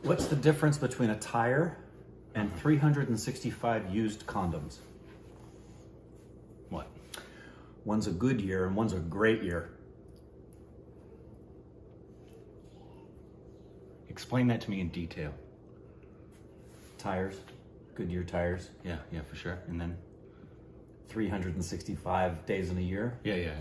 What's the difference between a tire and 365 used condoms? What? One's a good year and one's a great year. Explain that to me in detail. Tires, Goodyear tires. Yeah, for sure. And then? 365 days in a year. Yeah.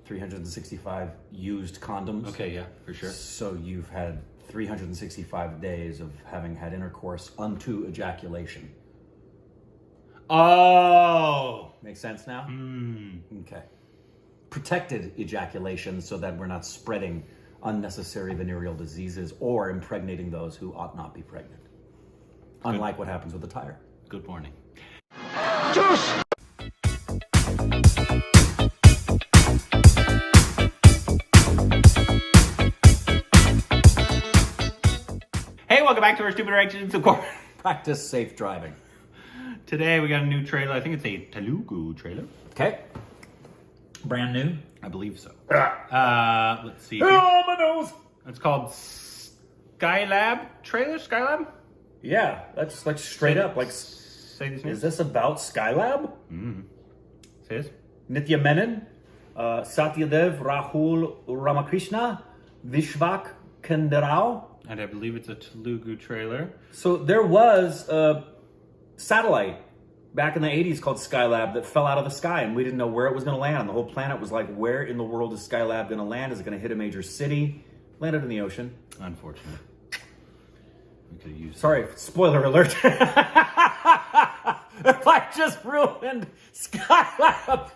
365 used condoms. Okay, yeah, for sure. So you've had 365 days of having had intercourse unto ejaculation. Oh! Make sense now? Mm. Okay. Protected ejaculation so that we're not spreading unnecessary venereal diseases or impregnating those who ought not be pregnant. Unlike what happens with the tire. Good morning. Hey, welcome back to our Stupid Directions, of course. Practice safe driving. Today we got a new trailer. I think it's a Telugu trailer. Okay. Brand new? I believe so. Let's see. Oh, my nose! It's called Skylab trailer? Skylab? Yeah, that's like straight up. Like, say these names. is this about Skylab? Say this. Nithya Menen, Satyadev, Rahul Ramakrishna, Vishvak, Khanderao. And I believe it's a Telugu trailer. So there was a satellite back in the 80s called Skylab that fell out of the sky and we didn't know where it was going to land. The whole planet was like, where in the world is Skylab going to land? Is it going to hit a major city? Landed in the ocean. Unfortunately. We could have used Sorry, spoiler alert. If I just ruined Skylab.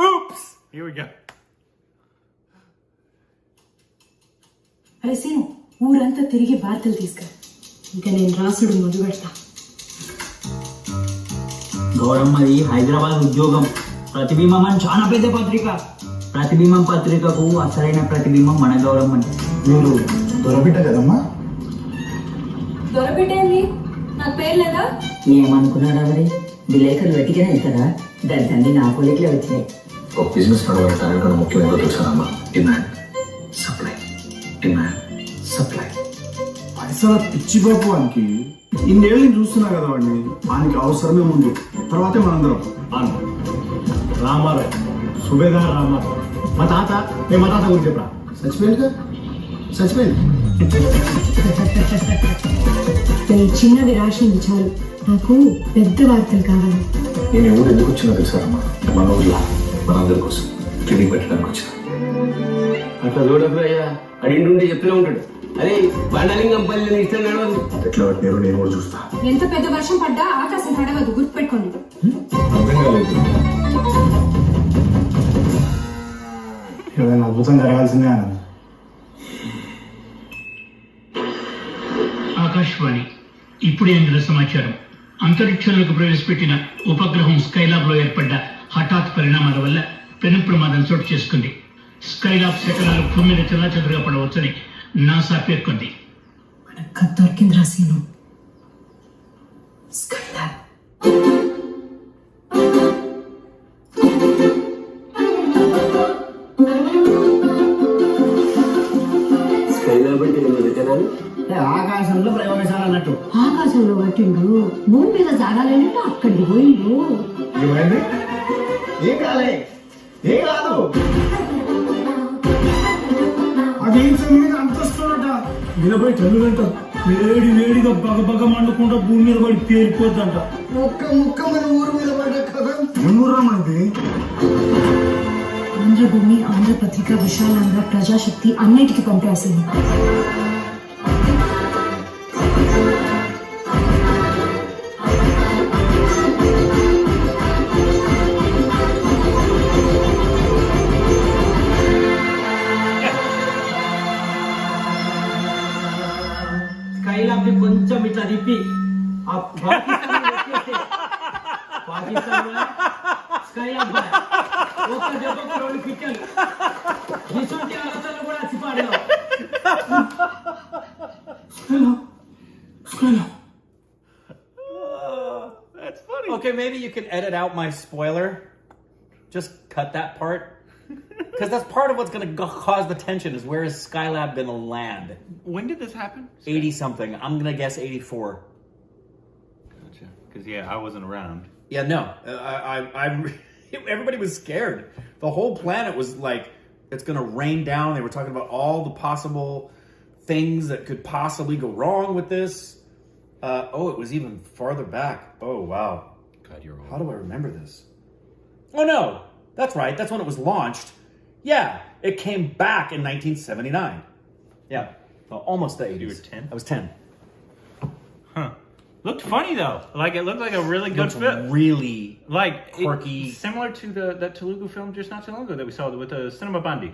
Oops! Here we go. అరే scene ఊరంతా తిరిగి వార్తలు తీసుకురా ఇంకా నేను రాసుడు మొదలు పెడతా గౌరమ్మది హైదరాబాద్ ఉద్యోగం ప్రతిబింబం అని చాలా పెద్ద పత్రిక ప్రతిబింబం పత్రికకు అసలైన ప్రతిబింబం మన గౌరవం అంటే మీరు దొరబిట్ట కదమ్మా దొరపెట్టేంది నాకు పేరు లేదా ఏమనుకున్నాడా మరి విలేకరులు వెతికినా వెళ్తారా దాని తండ్రి నా పోలికలే వచ్చినాయి ఒక బిజినెస్ నడవాలంటే అన్నిటికన్నా ముఖ్యమైన తెలుసానమ్మా డిమాండ్ సప్లై డిమాండ్ సప్లై పైసా పిచ్చి బాబు వానికి ఇన్నేళ్ళు నేను చూస్తున్నా కదా వాడిని వానికి అవసరమే ముందు తర్వాతే మనందరం రామారావు సుబేదార్ రామారావు మా తాత నేను మా తాత గురించి చెప్పరా చచ్చిపోయిందిగా చచ్చిపోయింది చిన్నవి రాసింది చాలు నాకు పెద్ద వార్తలు కావాలి నేను ఎవరు ఎందుకు వచ్చినా తెలుసారమ్మా మన ఊర్లో మనందరి కోసం క్లినిక్ పెట్టడానికి వచ్చిన అట్లా చూడప్పుడు అయ్యా అడిగి చెప్తూనే ఉంటాడు అరే బండ లింగంపల్లి ఇష్టం నడవదు ఎట్లా పెట్టినారో నేను కూడా చూస్తా ఎంత పెద్ద వర్షం పడ్డా ఆకాశం పడవదు గుర్తుపెట్టుకోండి అర్థం కాలేదు ఏదైనా అద్భుతం జరగాల్సిందే అన్న ఆకాశవాణి ఇప్పుడే అందిన సమాచారం అంతరిక్షంలోకి ప్రవేశపెట్టిన ఉపగ్రహం స్కైలాబ్ లో ఏర్పడ్డ హఠాత్ పరిణామాల వల్ల పెను ప్రమాదం చోటు చేసుకుంది. స్కైలాబ్ శకలాలు భూమి మీద చెల్లాచెదురుగా పడవచ్చని నాసా పేర్కొంది. దొరికిందిరా సీను స్కైలాబ్ స్కైలాబ్ అంటే ఆకాశంలో ప్రయోగశాల అన్నట్టు ఆకాశంలో పట్టిండు భూమి మీద జాగాలేనట్టు అక్కడికి పోయిండు ఏమైంది ఏం కాలే ఏం కాదు అదేం మీద అంతస్తున్నట నిలబడి చల్లులంట వేడిగా బగబగ మండుకుంటా భూమి మీద పడి పేరిపోద్దంట ఒక్క ముక్క మన ఊరు మీద పడ్డ కదా ఏం ఊర్రా మనది ఆంధ్రభూమి ఆంధ్రపత్రిక విశాలంగా ప్రజాశక్తి అన్నిటికీ పంపేసింది. స్కైలాబ్ కొంచెం ఇట్లా తిప్పి పాకిస్తాన్ స్కైలాబ్ ఒక్క దెబ్బకు 2 పిక్కలు ఇటువంటి ఆలోచనలు కూడా వచ్చిపాడు. That's funny. Okay, maybe you can edit out my spoiler. Just cut that part. Because that's part of what's going to cause the tension is where is Skylab going to land? When did this happen? 80-something. I'm going to guess 84. Gotcha. Because, I wasn't around. Yeah, no. Everybody was scared. The whole planet was like, it's going to rain down. They were talking about all the possible things that could possibly go wrong with this. It was even farther back. Oh, wow. God, you're old. How do I remember this? Oh, no. That's right. That's when it was launched. Yeah. It came back in 1979. Yeah. Well, almost the 80s. You were 10? I was 10. Huh. Looked funny, though. Like, it looked like a really good Looked film. really Like, quirky. Similar to that Telugu film just not too long ago that we saw with the Cinema Bandi.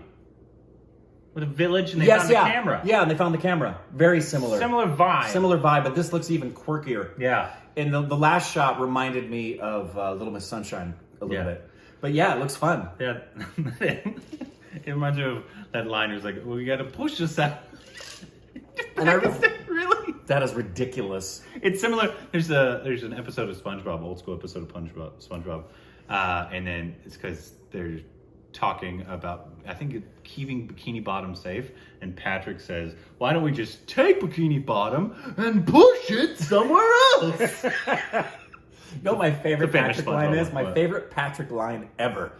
With a village and they found the camera. Yeah, and they found the camera. Very similar. Similar vibe. Similar vibe, but this looks even quirkier. Yeah. And the last shot reminded me of Little Miss Sunshine a little bit. But yeah, it looks fun. Yeah. It reminds me of that line who's like, well, we got to push this out. And Really? That is ridiculous. It's similar. There's an episode of SpongeBob, old school episode of SpongeBob, and then it's because they're talking about, I think, keeping Bikini Bottom safe, and Patrick says, "Why don't we just take Bikini Bottom and push it somewhere else?" You know what my favorite It's a famous Patrick line SpongeBob is? My one, but- favorite Patrick line ever.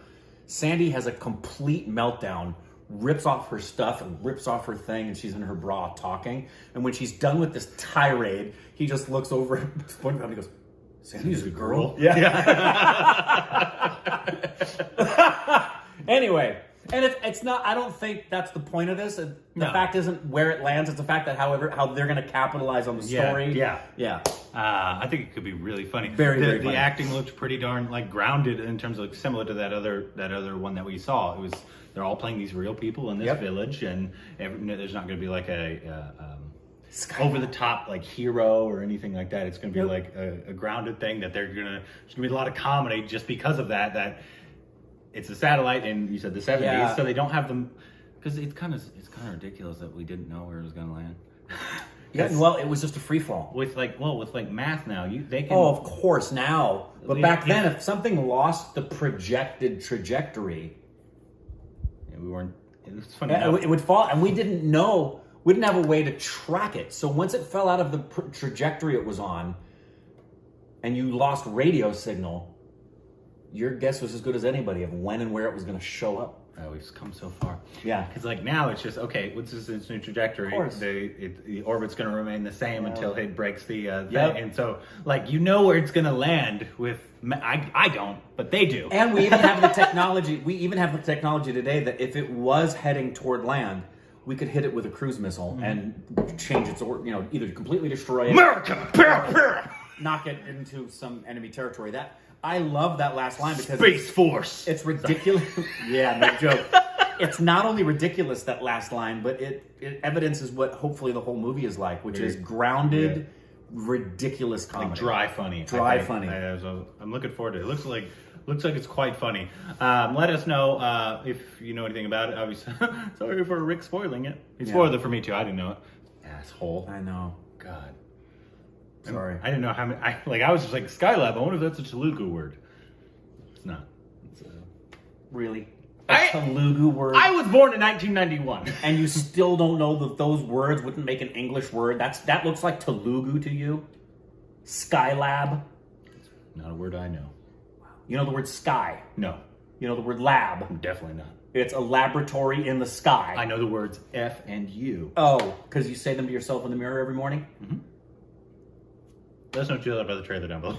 Sandy has a complete meltdown, rips off her stuff and rips off her thing, and she's in her bra talking. And when she's done with this tirade, he just looks over at SpongeBob and he goes, "Sandy's a girl?" Yeah. Anyway, and it's not, I don't think that's the point of this. The fact isn't where it lands, it's the fact that how they're going to capitalize on the story. Yeah. I think it could be really funny. Very the funny. acting looked pretty darn like grounded in terms of similar to that other one that we saw. It was, they're all playing these real people in this village, and there's not going to be like a over the top like hero or anything like that. It's going to be like a grounded thing that there's going to be a lot of comedy just because of that it's a satellite, and you said the 70s, so they don't have them, because it's kind of ridiculous that we didn't know where it was going to land. Well, it was just a free fall. With math now, they can. Oh, of course now. But back then, Yeah. if something lost the projected trajectory, we weren't. It's funny. it would fall, and we didn't know. We didn't have a way to track it. So once it fell out of the trajectory it was on, and you lost radio signal, your guess was as good as anybody of when and where it was going to show up. Oh, we've come so far. Yeah. Because like now it's just, okay, what's this new trajectory? Of course. The orbit's going to remain the same until it breaks the thing. Yep. And so, like, you know where it's going to land with, I don't, but they do. And we even have the technology. We even have the technology today that if it was heading toward land, we could hit it with a cruise missile and change its, either completely destroy it, America, knock it into some enemy territory. I love that last line because Space Force. it's ridiculous. Yeah, no joke. It's not only ridiculous, that last line, but it evidences what hopefully the whole movie is like, which is grounded, ridiculous comedy. Like dry funny. Dry funny. I'm looking forward to it. It looks like it's quite funny. Let us know if you know anything about it. Obviously, sorry for Rick spoiling it. He spoiled it for me too. I didn't know it. Asshole. I know. God. Sorry. I didn't know how many. I was just like, Skylab. I wonder if that's a Telugu word. It's not. It's Really? A Telugu word? I was born in 1991. And you still don't know that those words wouldn't make an English word? That looks like Telugu to you? Skylab? Not a word I know. You know the word sky? No, You know the word lab? definitely not. It's a laboratory in the sky. I know the words F and U. Oh, because you say them to yourself in the mirror every morning? Let us know what you thought about the trailer down below.